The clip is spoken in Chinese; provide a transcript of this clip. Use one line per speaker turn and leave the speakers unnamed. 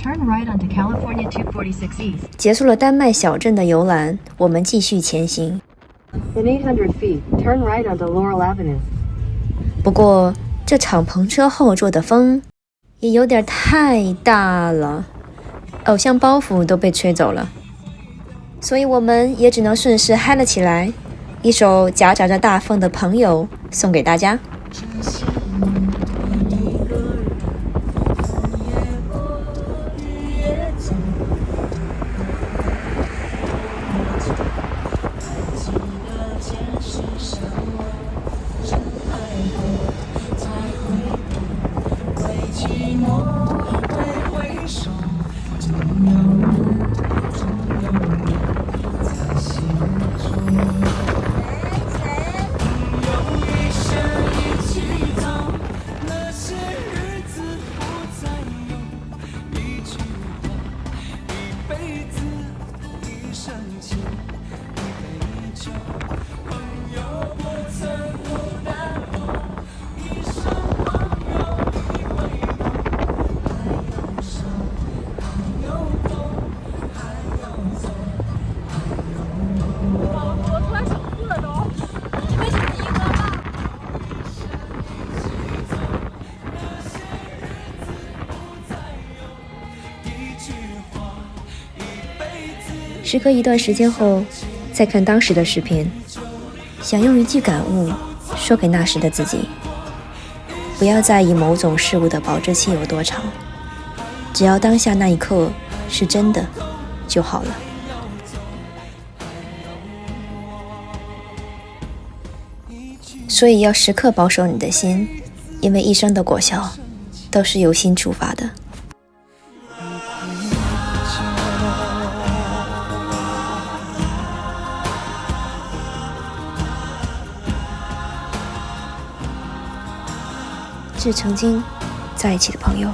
Turn right onto California 246 East.
结束了丹麦小镇的游览，我们继续前行。
In 800 feet, turn right onto Laurel Avenue.
不过这敞篷车后座的风也有点太大了，偶像包袱都被吹走了，所以我们也只能顺势嗨了起来。一首夹杂着大风的朋友送给大家。时隔一段时间后，再看当时的视频，想用一句感悟说给那时的自己：不要在意某种事物的保质期有多长，只要当下那一刻是真的就好了。所以要时刻保守你的心，因为一生的果效都是由心出发的。致曾经在一起的朋友。